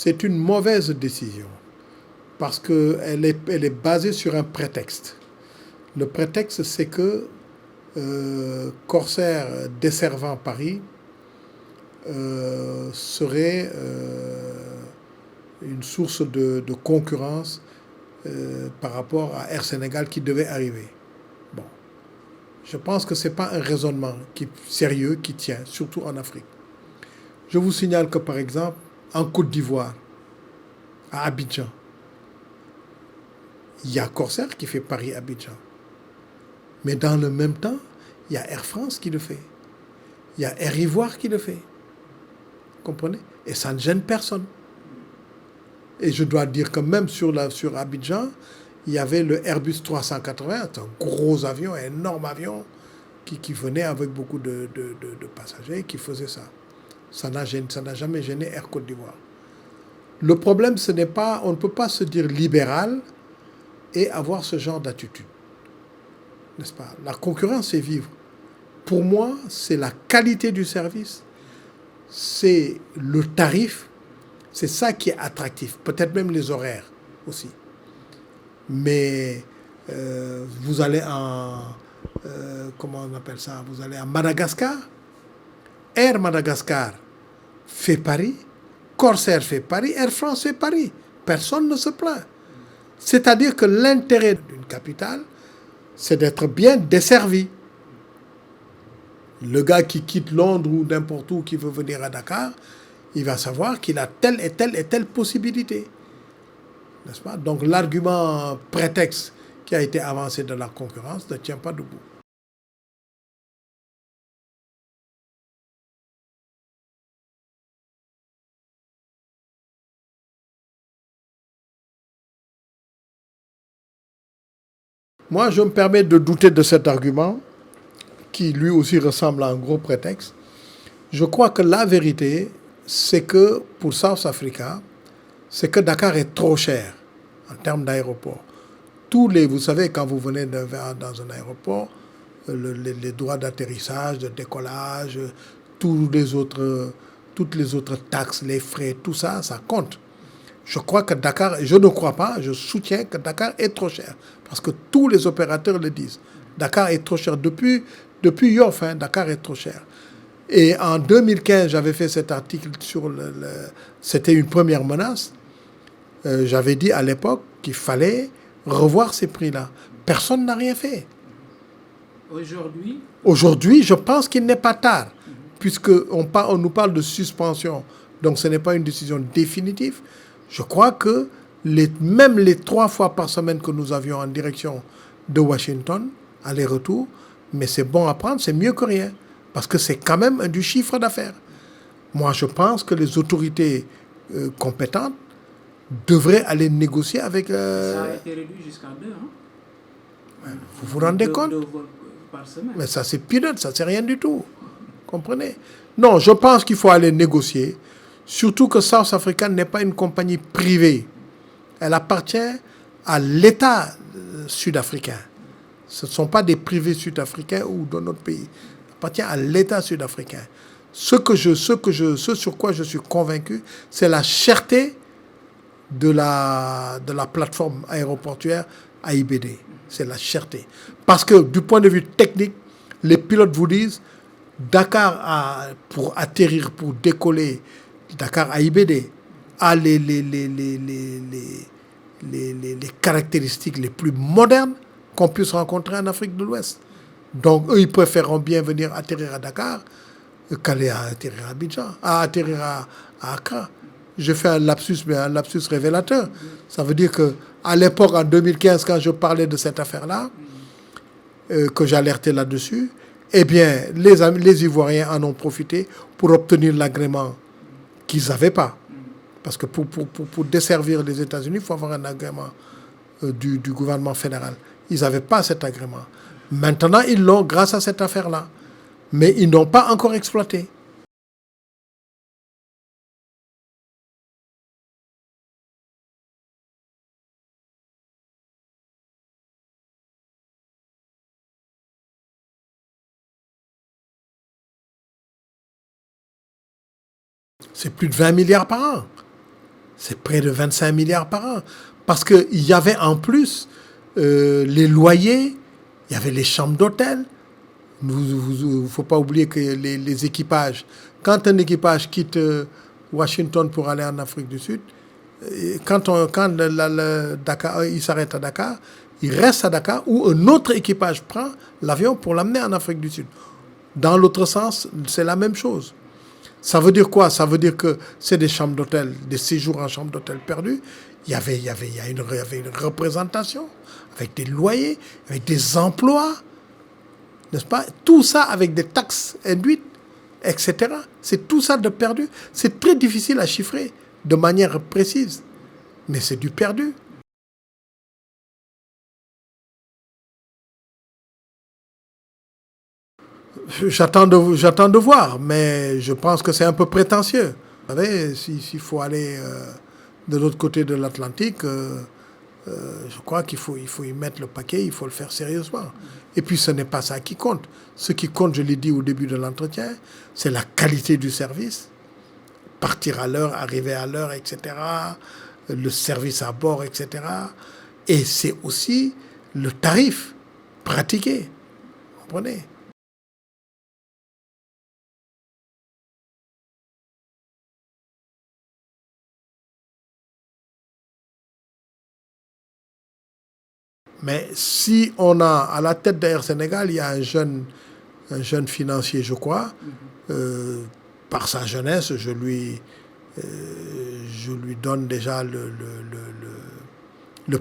C'est une mauvaise décision parce qu'elle est basée sur un prétexte. Le prétexte, c'est que Corsair desservant Paris serait une source de concurrence par rapport à Air Sénégal qui devait arriver. Bon, je pense que ce n'est pas un raisonnement sérieux qui tient, surtout en Afrique. Je vous signale que, par exemple, en Côte d'Ivoire, à Abidjan, il y a Corsair qui fait Paris-Abidjan. Mais dans le même temps, il y a Air France qui le fait. Il y a Air Ivoire qui le fait. Vous comprenez? Et ça ne gêne personne. Et je dois dire que même sur Abidjan, il y avait le Airbus 380, c'est un gros avion, un énorme avion, qui venait avec beaucoup de passagers, qui faisait ça. Ça n'a jamais gêné Air Côte d'Ivoire. Le problème, ce n'est pas, on ne peut pas se dire libéral et avoir ce genre d'attitude. N'est-ce pas? La concurrence, c'est vivre. Pour moi, c'est la qualité du service, c'est le tarif, c'est ça qui est attractif. Peut-être même les horaires aussi. Mais vous allez comment on appelle ça? Vous allez à Madagascar. Air Madagascar fait Paris. Corsair fait Paris. Air France fait Paris. Personne ne se plaint. C'est-à-dire que l'intérêt d'une capitale, c'est d'être bien desservi. Le gars qui quitte Londres ou n'importe où qui veut venir à Dakar, il va savoir qu'il a telle et telle et telle possibilité. N'est-ce pas? Donc l'argument prétexte qui a été avancé de la concurrence ne tient pas debout. Moi, je me permets de douter de cet argument, qui lui aussi ressemble à un gros prétexte. Je crois que la vérité, c'est que pour South Africa, c'est que Dakar est trop cher en termes d'aéroport. Vous savez, quand vous venez dans un aéroport, les droits d'atterrissage, de décollage, toutes les autres taxes, les frais, tout ça, ça compte. Je crois que Dakar, je ne crois pas, je soutiens que Dakar est trop cher. Parce que tous les opérateurs le disent. Dakar est trop cher. Depuis Yoff, Dakar est trop cher. Et en 2015, j'avais fait cet article sur c'était une première menace. J'avais dit à l'époque qu'il fallait revoir ces prix-là. Personne n'a rien fait. Aujourd'hui, je pense qu'il n'est pas tard, puisqu'on nous parle de suspension. Donc ce n'est pas une décision définitive. Je crois que même les 3 fois par semaine que nous avions en direction de Washington, aller-retour, mais c'est bon à prendre, c'est mieux que rien. Parce que c'est quand même du chiffre d'affaires. Moi, je pense que les autorités compétentes devraient aller négocier avec... Ça a été réduit jusqu'à 2, hein? Vous vous rendez compte? 2 vols par semaine. Mais ça, c'est peanut, ça, c'est rien du tout. Comprenez? Non, je pense qu'il faut aller négocier. Surtout que South Africa n'est pas une compagnie privée. Elle appartient à l'État sud-africain. Ce ne sont pas des privés sud-africains ou de notre pays. Elle appartient à l'État sud-africain. Ce sur quoi je suis convaincu, c'est la cherté de la plateforme aéroportuaire AIBD. C'est la cherté. Parce que du point de vue technique, les pilotes vous disent Dakar, pour atterrir, pour décoller, Dakar AIBD a les caractéristiques les plus modernes qu'on puisse rencontrer en Afrique de l'Ouest. Donc, eux, ils préféreront bien venir atterrir à Dakar qu'aller atterrir à Abidjan, atterrir à Accra. Je fais un lapsus, mais un lapsus révélateur. Ça veut dire qu'à l'époque, en 2015, quand je parlais de cette affaire-là, que j'alertais là-dessus, eh bien, les Ivoiriens en ont profité pour obtenir l'agrément qu'ils n'avaient pas. Parce que pour desservir les États-Unis, il faut avoir un agrément du gouvernement fédéral. Ils n'avaient pas cet agrément. Maintenant, ils l'ont grâce à cette affaire-là. Mais ils n'ont pas encore exploité. C'est plus de 20 milliards par an. C'est près de 25 milliards par an. Parce qu'il y avait en plus les loyers, il y avait les chambres d'hôtel. Il ne faut pas oublier que les équipages, quand un équipage quitte Washington pour aller en Afrique du Sud, quand Dakar, il s'arrête à Dakar, il reste à Dakar ou un autre équipage prend l'avion pour l'amener en Afrique du Sud. Dans l'autre sens, c'est la même chose. Ça veut dire quoi? Ça veut dire que c'est des chambres d'hôtel, des séjours en chambre d'hôtel perdus. Il y avait une représentation avec des loyers, avec des emplois, n'est-ce pas? Tout ça avec des taxes induites, etc. C'est tout ça de perdu. C'est très difficile à chiffrer de manière précise, mais c'est du perdu. J'attends de voir, mais je pense que c'est un peu prétentieux. Vous savez, s'il faut aller de l'autre côté de l'Atlantique, je crois qu'il faut y mettre le paquet, il faut le faire sérieusement. Et puis ce n'est pas ça qui compte. Ce qui compte, je l'ai dit au début de l'entretien, c'est la qualité du service. Partir à l'heure, arriver à l'heure, etc. Le service à bord, etc. Et c'est aussi le tarif pratiqué. Vous comprenez? Mais si on a à la tête d'Air Sénégal, il y a un jeune financier, je crois, par sa jeunesse, je lui donne déjà le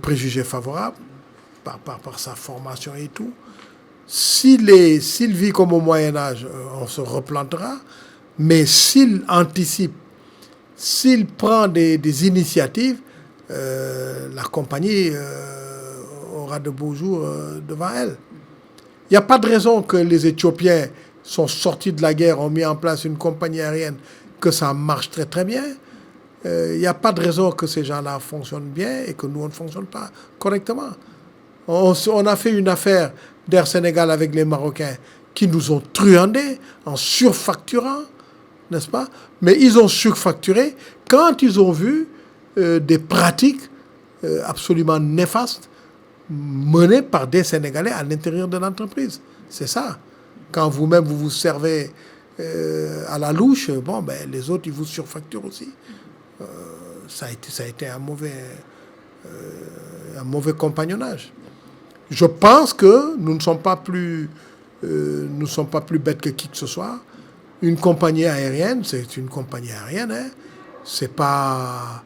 préjugé favorable, par sa formation et tout. S'il vit comme au Moyen-Âge, on se replantera, mais s'il anticipe, s'il prend des initiatives, la compagnie aura de beaux jours devant elle. Il n'y a pas de raison que les Éthiopiens sont sortis de la guerre, ont mis en place une compagnie aérienne, que ça marche très très bien. Il n'y a pas de raison que ces gens-là fonctionnent bien et que nous, on ne fonctionne pas correctement. On a fait une affaire d'Air Sénégal avec les Marocains qui nous ont truandés en surfacturant, n'est-ce pas? Mais ils ont surfacturé quand ils ont vu des pratiques absolument néfastes menées par des Sénégalais à l'intérieur de l'entreprise. C'est ça. Quand vous-même, vous vous servez à la louche, bon, ben, les autres, ils vous surfacturent aussi. Ça a été un mauvais compagnonnage. Je pense que nous ne sommes pas plus bêtes que qui que ce soit. Une compagnie aérienne, c'est une compagnie aérienne. Hein. C'est pas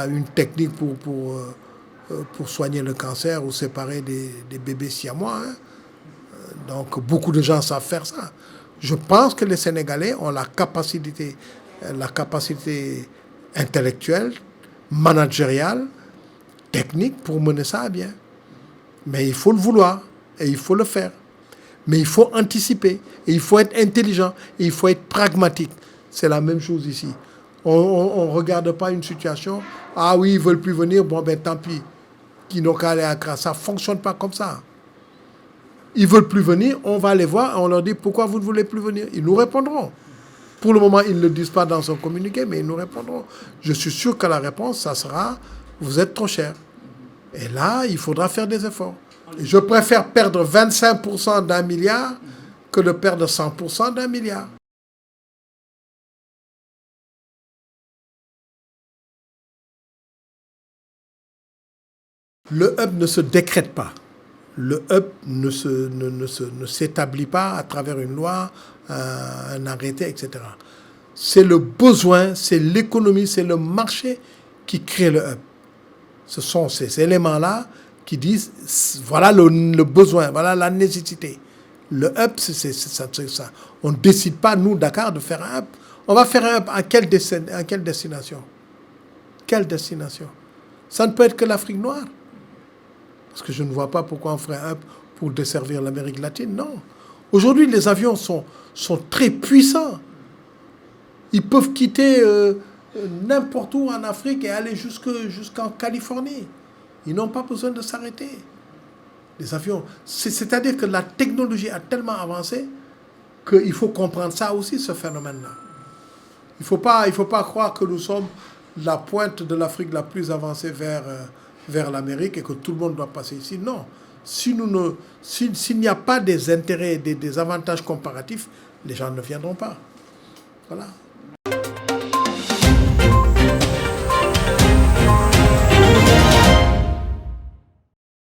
une technique pour soigner le cancer ou séparer des bébés siamois. Hein. Donc beaucoup de gens savent faire ça. Je pense que les Sénégalais ont la capacité intellectuelle, managériale, technique pour mener ça à bien. Mais il faut le vouloir et il faut le faire. Mais il faut anticiper et il faut être intelligent et il faut être pragmatique. C'est la même chose ici. On ne regarde pas une situation, ah oui, ils ne veulent plus venir, bon ben tant pis, qu'ils n'ont qu'à aller à Accra. Ça ne fonctionne pas comme ça. Ils ne veulent plus venir, on va les voir et on leur dit pourquoi vous ne voulez plus venir. Ils nous répondront. Pour le moment, ils ne le disent pas dans son communiqué, mais ils nous répondront. Je suis sûr que la réponse, ça sera, vous êtes trop cher. Et là, il faudra faire des efforts. Et je préfère perdre 25% d'un milliard que de perdre 100% d'un milliard. Le hub ne se décrète pas. Le hub ne s'établit pas à travers une loi, un arrêté, etc. C'est le besoin, c'est l'économie, c'est le marché qui crée le hub. Ce sont ces éléments-là qui disent, voilà le besoin, voilà la nécessité. Le hub, c'est ça. On ne décide pas, nous, Dakar, de faire un hub. On va faire un hub à quelle destination? Quelle destination? Ça ne peut être que l'Afrique noire. Parce que je ne vois pas pourquoi on ferait un hub pour desservir l'Amérique latine. Non. Aujourd'hui, les avions sont très puissants. Ils peuvent quitter n'importe où en Afrique et aller jusqu'en Californie. Ils n'ont pas besoin de s'arrêter. Les avions, c'est-à-dire que la technologie a tellement avancé qu'il faut comprendre ça aussi, ce phénomène-là. Il ne faut pas croire que nous sommes la pointe de l'Afrique la plus avancée vers l'Amérique et que tout le monde doit passer ici. Non. S'il n'y a pas des intérêts et des avantages comparatifs, les gens ne viendront pas. Voilà.